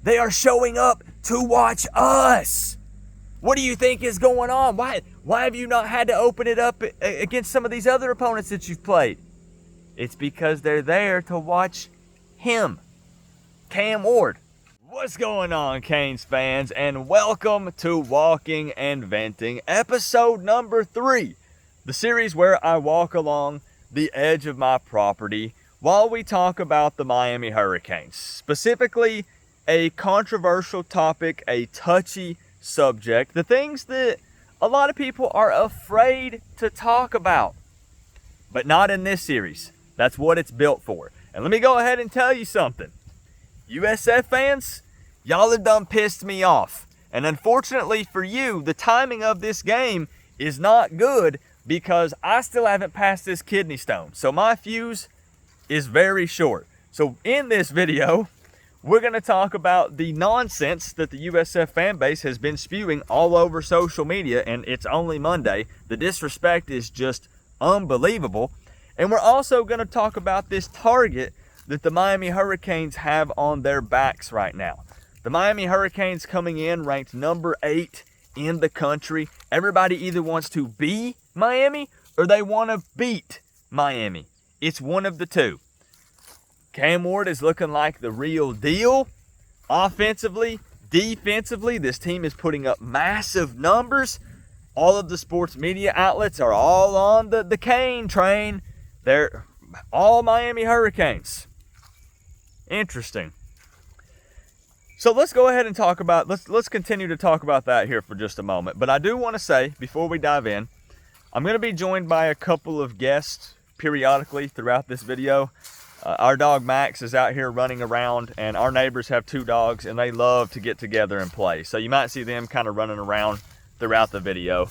They are showing up to watch us. What do you think is going on? Why have you not had to open it up against some of these other opponents that you've played? It's because they're there to watch him, Cam Ward. What's going on, Canes fans, and welcome to Walking and Venting, episode number 3, the series where I walk along the edge of my property while we talk about the Miami Hurricanes, specifically a controversial topic, a touchy subject, the things that a lot of people are afraid to talk about, but not in this series. That's what it's built for. And let me go ahead and tell you something. USF fans, y'all have done pissed me off. And unfortunately for you, the timing of this game is not good because I still haven't passed this kidney stone. So my fuse is very short. So in this video, we're going to talk about the nonsense that the USF fan base has been spewing all over social media, and it's only Monday. The disrespect is just unbelievable. And we're also going to talk about this target that the Miami Hurricanes have on their backs right now. The Miami Hurricanes coming in ranked number 8 in the country. Everybody either wants to be Miami or they want to beat Miami. It's one of the two. Cam Ward is looking like the real deal. Offensively, defensively, this team is putting up massive numbers. All of the sports media outlets are all on the Cane train. They're all Miami Hurricanes. Interesting. So let's go ahead and talk about, let's continue to talk about that here for just a moment. But I do want to say, before we dive in, I'm going to be joined by a couple of guests periodically throughout this video. Our dog Max is out here running around, and our neighbors have 2 dogs, and they love to get together and play. So you might see them kind of running around throughout the video.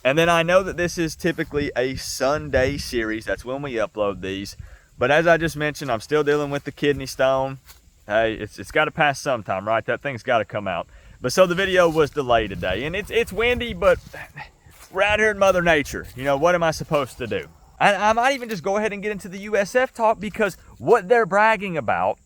And then I know that this is typically a Sunday series. That's when we upload these. But as I just mentioned, I'm still dealing with the kidney stone. Hey, it's got to pass sometime, right? That thing's got to come out. But so the video was delayed today. And it's windy, but we're out here in Mother Nature. You know, what am I supposed to do? I might even just go ahead and get into the USF talk, because what they're bragging about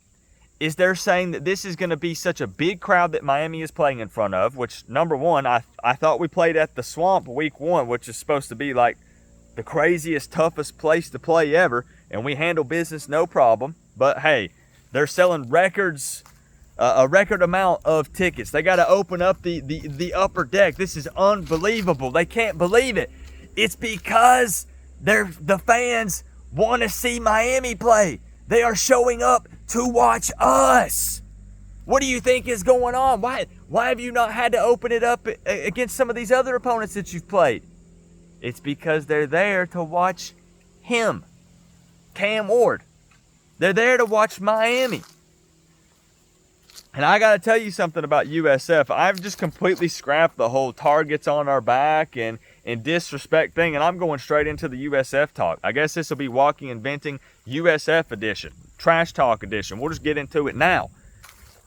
is they're saying that this is going to be such a big crowd that Miami is playing in front of, which, number one, I thought we played at the Swamp week 1, which is supposed to be like the craziest, toughest place to play ever, and we handle business no problem. But hey, they're selling records, a record amount of tickets. They got to open up the upper deck. This is unbelievable. They can't believe it. It's because the fans want to see Miami play. They are showing up to watch us. What do you think is going on? Why have you not had to open it up against some of these other opponents that you've played? It's because they're there to watch him, Cam Ward. They're there to watch Miami. And I got to tell you something about USF. I've just completely scrapped the whole targets on our back and disrespect thing, and I'm going straight into the USF talk. I guess this will be Walking and Venting USF edition, Trash Talk edition. We'll just get into it now.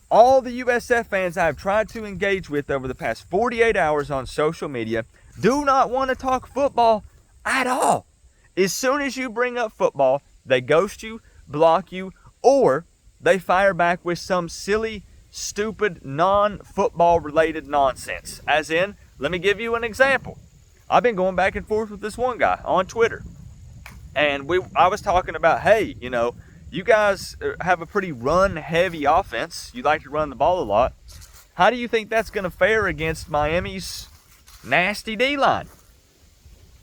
All the USF fans I've tried to engage with over the past 48 hours on social media do not want to talk football at all. As soon as you bring up football, they ghost you, block you, or they fire back with some silly, stupid, non-football related nonsense. As in, let me give you an example. I've been going back and forth with this one guy on Twitter. And I was talking about, hey, you know, you guys have a pretty run-heavy offense. You like to run the ball a lot. How do you think that's going to fare against Miami's nasty D-line?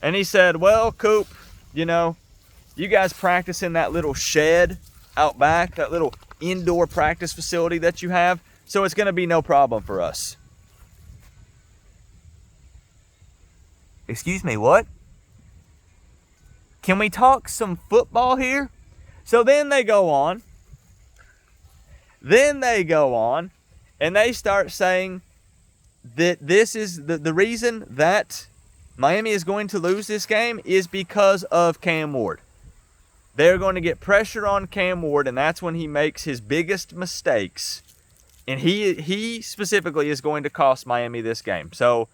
And he said, well, Coop, you know, you guys practice in that little shed out back, that little indoor practice facility that you have, so it's going to be no problem for us. Excuse me, what? Can we talk some football here? So then they go on. And they start saying that this is the reason that Miami is going to lose this game is because of Cam Ward. They're going to get pressure on Cam Ward, and that's when he makes his biggest mistakes. And he specifically is going to cost Miami this game. So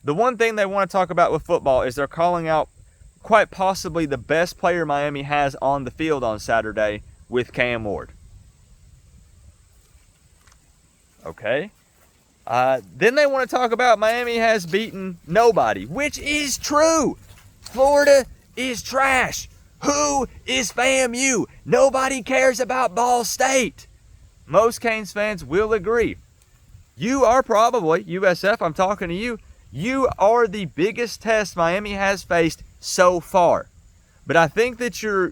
the one thing they want to talk about with football is they're calling out quite possibly the best player Miami has on the field on Saturday with Cam Ward. Okay. Then they want to talk about Miami has beaten nobody, which is true. Florida is trash. Who is FAMU? Nobody cares about Ball State. Most Canes fans will agree. You are probably, USF, I'm talking to you, you are the biggest test Miami has faced so far. But I think that you're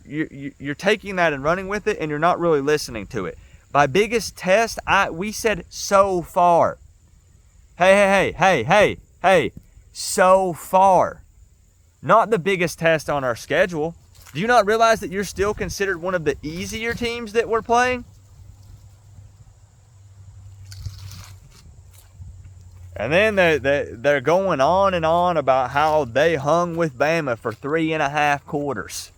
taking that and running with it, and you're not really listening to it. By biggest test, we said so far. Hey, so far. Not the biggest test on our schedule. Do you not realize that you're still considered one of the easier teams that we're playing? And then they're going on and on about how they hung with Bama for 3.5 quarters.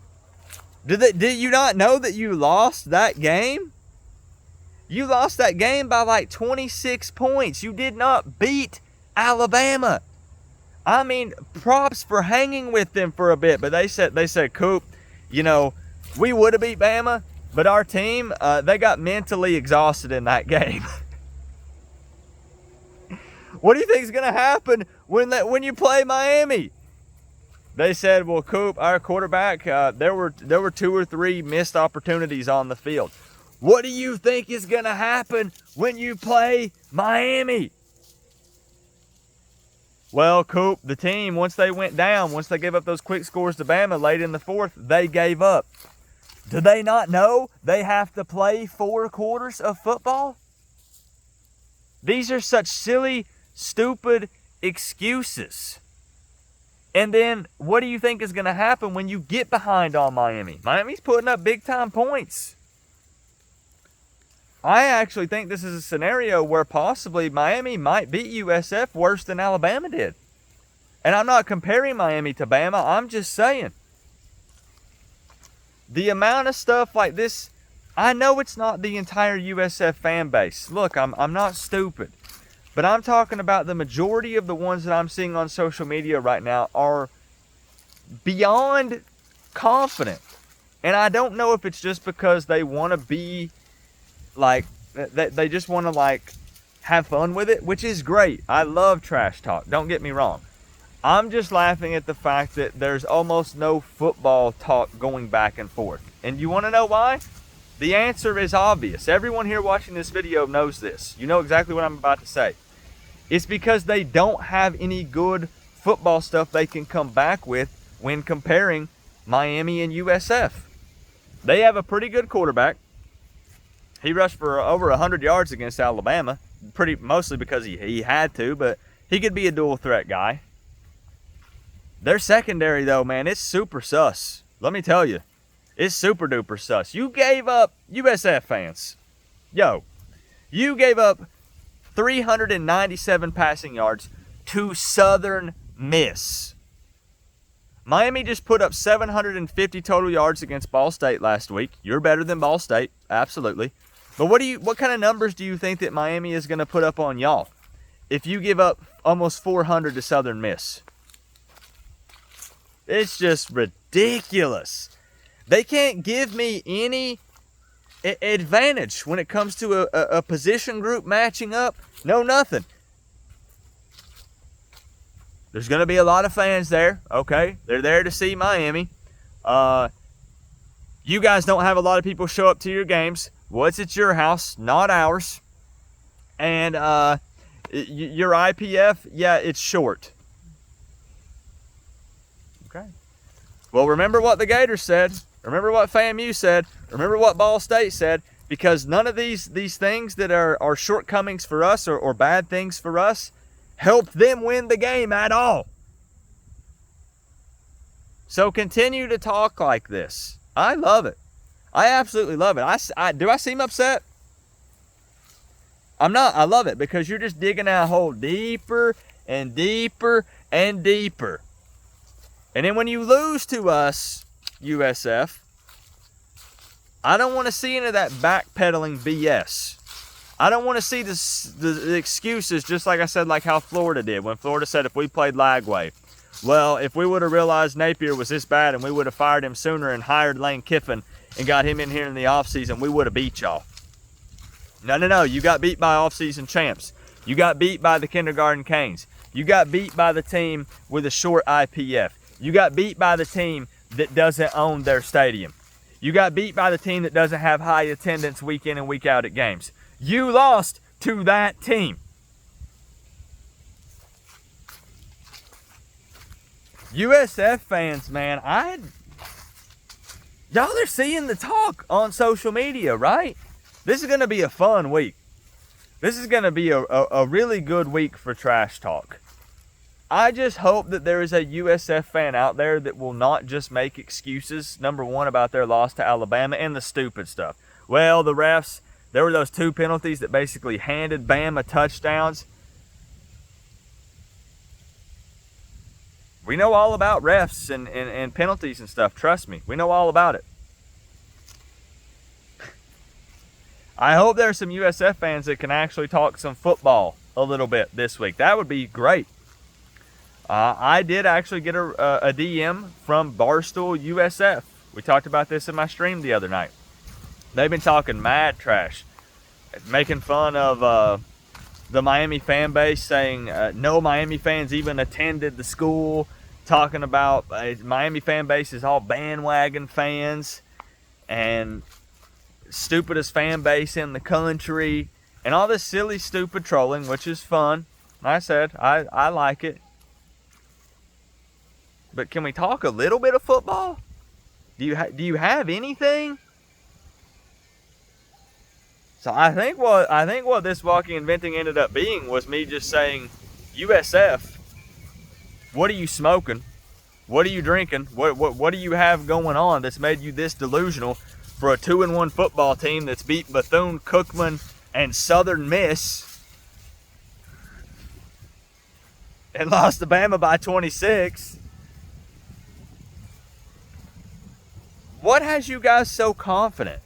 Did you not know that you lost that game? You lost that game by like 26 points. You did not beat Alabama. I mean, props for hanging with them for a bit. But they said, Coop, we would have beat Bama, but our team, they got mentally exhausted in that game. What do you think is going to happen when you play Miami? They said, well, Coop, our quarterback, there were 2 or 3 missed opportunities on the field. What do you think is going to happen when you play Miami? Well, Coop, the team, once they gave up those quick scores to Bama late in the fourth, they gave up. Do they not know they have to play 4 quarters of football? These are such silly, stupid excuses. And then what do you think is going to happen when you get behind on Miami? Miami's putting up big-time points. I actually think this is a scenario where possibly Miami might beat USF worse than Alabama did. And I'm not comparing Miami to Bama. I'm just saying. The amount of stuff like this, I know it's not the entire USF fan base. Look, I'm not stupid. But I'm talking about the majority of the ones that I'm seeing on social media right now are beyond confident. And I don't know if it's just because they want to be they just want to have fun with it, which is great. I love trash talk. Don't get me wrong. I'm just laughing at the fact that there's almost no football talk going back and forth. And you want to know why? The answer is obvious. Everyone here watching this video knows this. You know exactly what I'm about to say. It's because they don't have any good football stuff they can come back with when comparing Miami and USF. They have a pretty good quarterback. He rushed for over 100 yards against Alabama, mostly because he had to, but he could be a dual threat guy. Their secondary, though, man, it's super sus. Let me tell you, it's super duper sus. You gave up, USF fans, you gave up 397 passing yards to Southern Miss. Miami just put up 750 total yards against Ball State last week. You're better than Ball State, absolutely. But what kind of numbers do you think that Miami is going to put up on y'all if you give up almost 400 to Southern Miss? It's just ridiculous. They can't give me any advantage when it comes to a position group matching up. No, nothing. There's going to be a lot of fans there, okay? They're there to see Miami. You guys don't have a lot of people show up to your games. Well, it's at your house, not ours. And your IPF, yeah, it's short. Okay. Well, remember what the Gators said. Remember what FAMU said. Remember what Ball State said. Because none of these things that are shortcomings for us or bad things for us helped them win the game at all. So continue to talk like this. I love it. I absolutely love it. Do I seem upset? I'm not. I love it because you're just digging that hole deeper and deeper and deeper. And then when you lose to us, USF, I don't want to see any of that backpedaling BS. I don't want to see the excuses, just like I said, like how Florida did. When Florida said if we played Lagway, well, if we would have realized Napier was this bad and we would have fired him sooner and hired Lane Kiffin and got him in here in the offseason, we would have beat y'all. No. You got beat by off-season champs. You got beat by the Kindergarten Canes. You got beat by the team with a short IPF. You got beat by the team that doesn't own their stadium. You got beat by the team that doesn't have high attendance week in and week out at games. You lost to that team. USF fans, man, y'all are seeing the talk on social media, right? This is going to be a fun week. This is going to be a really good week for trash talk. I just hope that there is a USF fan out there that will not just make excuses, number one, about their loss to Alabama and the stupid stuff. Well, the refs, there were those 2 penalties that basically handed Bama touchdowns. We know all about refs and penalties and stuff. Trust me. We know all about it. I hope there's some USF fans that can actually talk some football a little bit this week. That would be great. I did actually get a DM from Barstool USF. We talked about this in my stream the other night. They've been talking mad trash, making fun of the Miami fan base, saying no Miami fans even attended the school, talking about Miami fan base is all bandwagon fans and stupidest fan base in the country, and all this silly, stupid trolling, which is fun. Like I said, I like it. But can we talk a little bit of football? Do you have anything? So I think what this walking and venting ended up being was me just saying, USF, what are you smoking? What are you drinking? What do you have going on that's made you this delusional for a 2-1 football team that's beat Bethune-Cookman and Southern Miss and lost to Bama by 26? What has you guys so confident?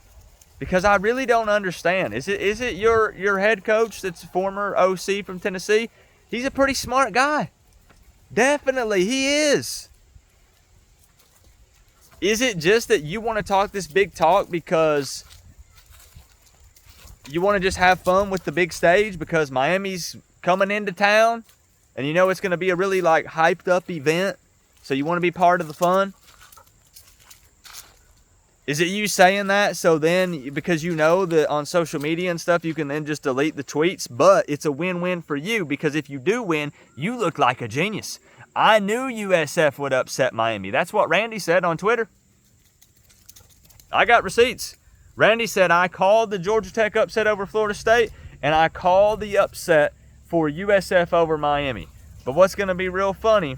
Because I really don't understand. Is it your head coach that's a former OC from Tennessee? He's a pretty smart guy. Definitely, he is. Is it just that you want to talk this big talk because you want to just have fun with the big stage because Miami's coming into town and you know it's going to be a really hyped up event, so you want to be part of the fun? Is it you saying that so then, because you know that on social media and stuff, you can then just delete the tweets, but it's a win-win for you because if you do win, you look like a genius. I knew USF would upset Miami. That's what Randy said on Twitter. I got receipts. Randy said, I called the Georgia Tech upset over Florida State, and I called the upset for USF over Miami. But what's going to be real funny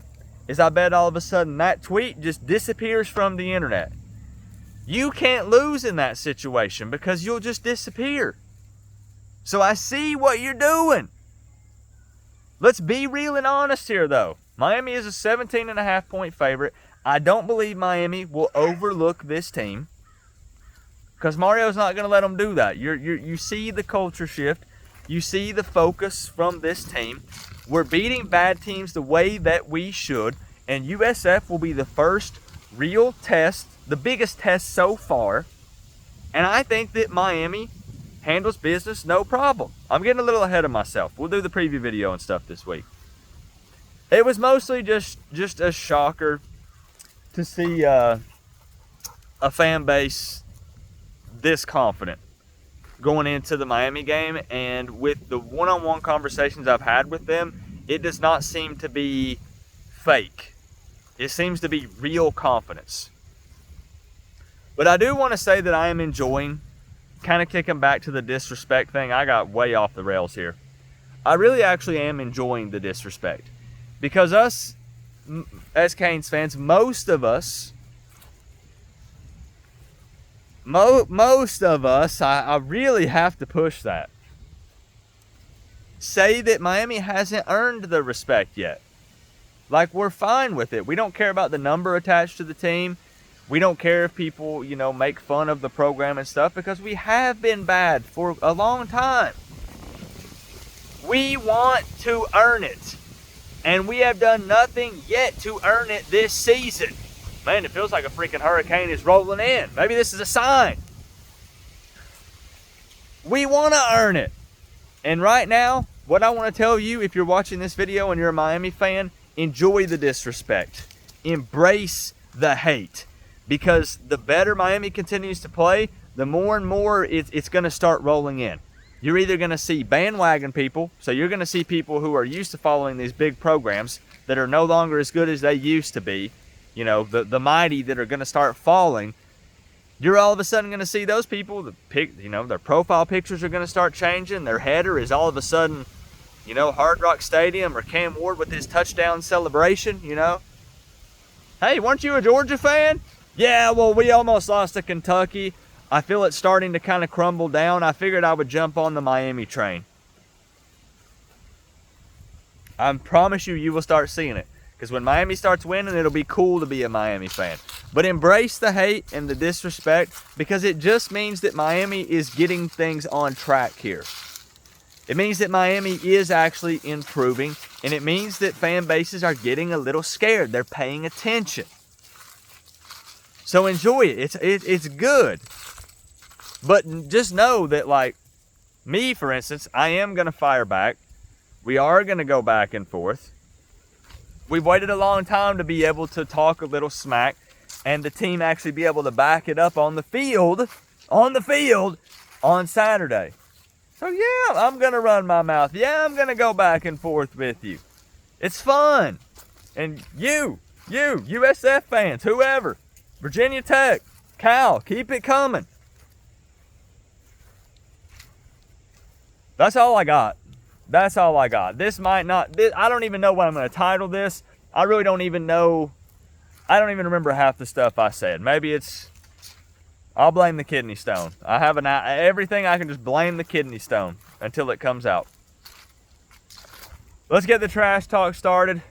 is I bet all of a sudden that tweet just disappears from the internet. You can't lose in that situation because you'll just disappear. So I see what you're doing. Let's be real and honest here, though. Miami is a 17.5-point favorite. I don't believe Miami will overlook this team because Mario's not going to let them do that. You see the culture shift. You see the focus from this team. We're beating bad teams the way that we should, and USF will be the first real test, the biggest test so far, and I think that Miami handles business no problem. I'm getting a little ahead of myself. We'll do the preview video and stuff this week. It was mostly just a shocker to see a fan base this confident going into the Miami game, and with the one-on-one conversations I've had with them, it does not seem to be fake. It seems to be real confidence. But I do want to say that I am enjoying, kind of kicking back to the disrespect thing. I got way off the rails here. I really actually am enjoying the disrespect. Because us, as Canes fans, most of us, I really have to push that. Say that Miami hasn't earned the respect yet. We're fine with it. We don't care about the number attached to the team. We don't care if people, make fun of the program and stuff because we have been bad for a long time. We want to earn it. And we have done nothing yet to earn it this season. Man, it feels like a freaking hurricane is rolling in. Maybe this is a sign. We want to earn it. And right now, what I want to tell you, if you're watching this video and you're a Miami fan, enjoy the disrespect. Embrace the hate. Because the better Miami continues to play, the more and more it's going to start rolling in. You're either going to see bandwagon people, so you're going to see people who are used to following these big programs that are no longer as good as they used to be, you know, the mighty that are going to start falling. You're all of a sudden going to see those people, their profile pictures are going to start changing. Their header is all of a sudden, you know, Hard Rock Stadium or Cam Ward with his touchdown celebration, you know. Hey, weren't you a Georgia fan? Yeah, well, we almost lost to Kentucky. I feel it's starting to kind of crumble down. I figured I would jump on the Miami train. I promise you, you will start seeing it. Because when Miami starts winning, it'll be cool to be a Miami fan. But embrace the hate and the disrespect, because it just means that Miami is getting things on track here. It means that Miami is actually improving, and it means that fan bases are getting a little scared. They're paying attention. So enjoy it. It's good. But just know that, like me, for instance, I am going to fire back. We are going to go back and forth. We've waited a long time to be able to talk a little smack and the team actually be able to back it up on the field on Saturday. So yeah, I'm going to run my mouth. Yeah, I'm going to go back and forth with you. It's fun. And you, USF fans, whoever, Virginia Tech, Cal, keep it coming. That's all I got. That's all I got. I don't even know what I'm going to title this. I really don't even know. I don't even remember half the stuff I said. Maybe I'll blame the kidney stone. I have everything I can just blame the kidney stone until it comes out. Let's get the trash talk started.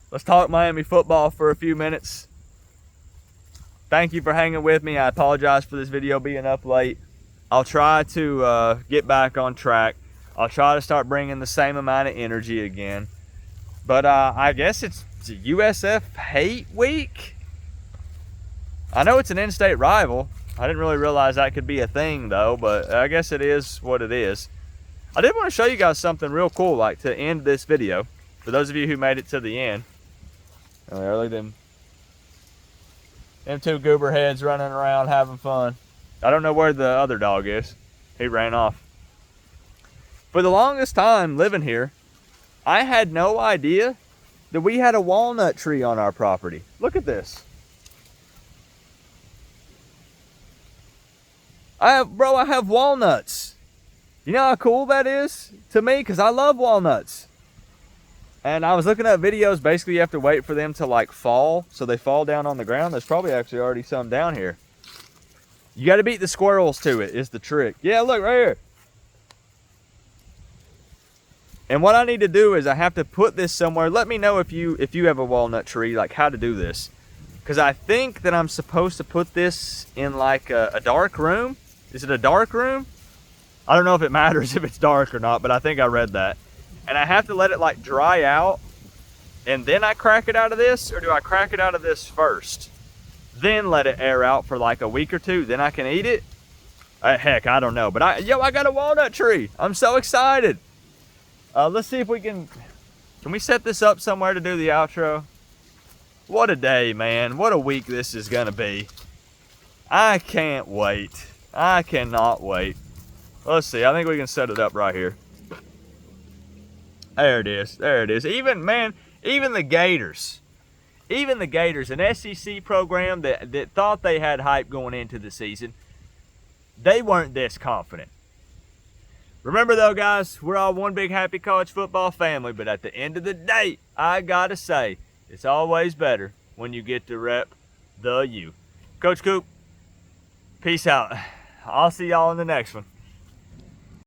Let's talk Miami football for a few minutes. Thank you for hanging with me. I apologize for this video being up late. I'll try to get back on track. I'll try to start bringing the same amount of energy again. But I guess it's a USF hate week. I know it's an in-state rival. I didn't really realize that could be a thing, though, but I guess it is what it is. I did want to show you guys something real cool, like to end this video. For those of you who made it to the end. Oh, there, look at them. Them two goober heads running around having fun. I don't know where the other dog is. He ran off. For the longest time living here, I had no idea that we had a walnut tree on our property. Look at this. I have walnuts. You know how cool that is to me? Because I love walnuts. And I was looking at videos. Basically, you have to wait for them to like fall. So they fall down on the ground. There's probably actually already some down here. You got to beat the squirrels to it is the trick. Yeah, look right here. And what I need to do is I have to put this somewhere. Let me know if you have a walnut tree, like how to do this. Because I think that I'm supposed to put this in like a dark room. Is it a dark room? I don't know if it matters if it's dark or not, but I think I read that. And I have to let it like dry out. And then I crack it out of this, or do I crack it out of this first? Then let it air out for like a week or two. Then I can eat it. Heck, I don't know. But I got a walnut tree. I'm so excited. Let's see if we can we set this up somewhere to do the outro? What a day, man. What a week this is going to be. I can't wait. I cannot wait. Let's see. I think we can set it up right here. There it is. There it is. Even the Gators. Even the Gators, an SEC program that thought they had hype going into the season, they weren't this confident. Remember though, guys, we're all one big happy college football family, but at the end of the day, I gotta say, it's always better when you get to rep the U. Coach Coop, peace out. I'll see y'all in the next one.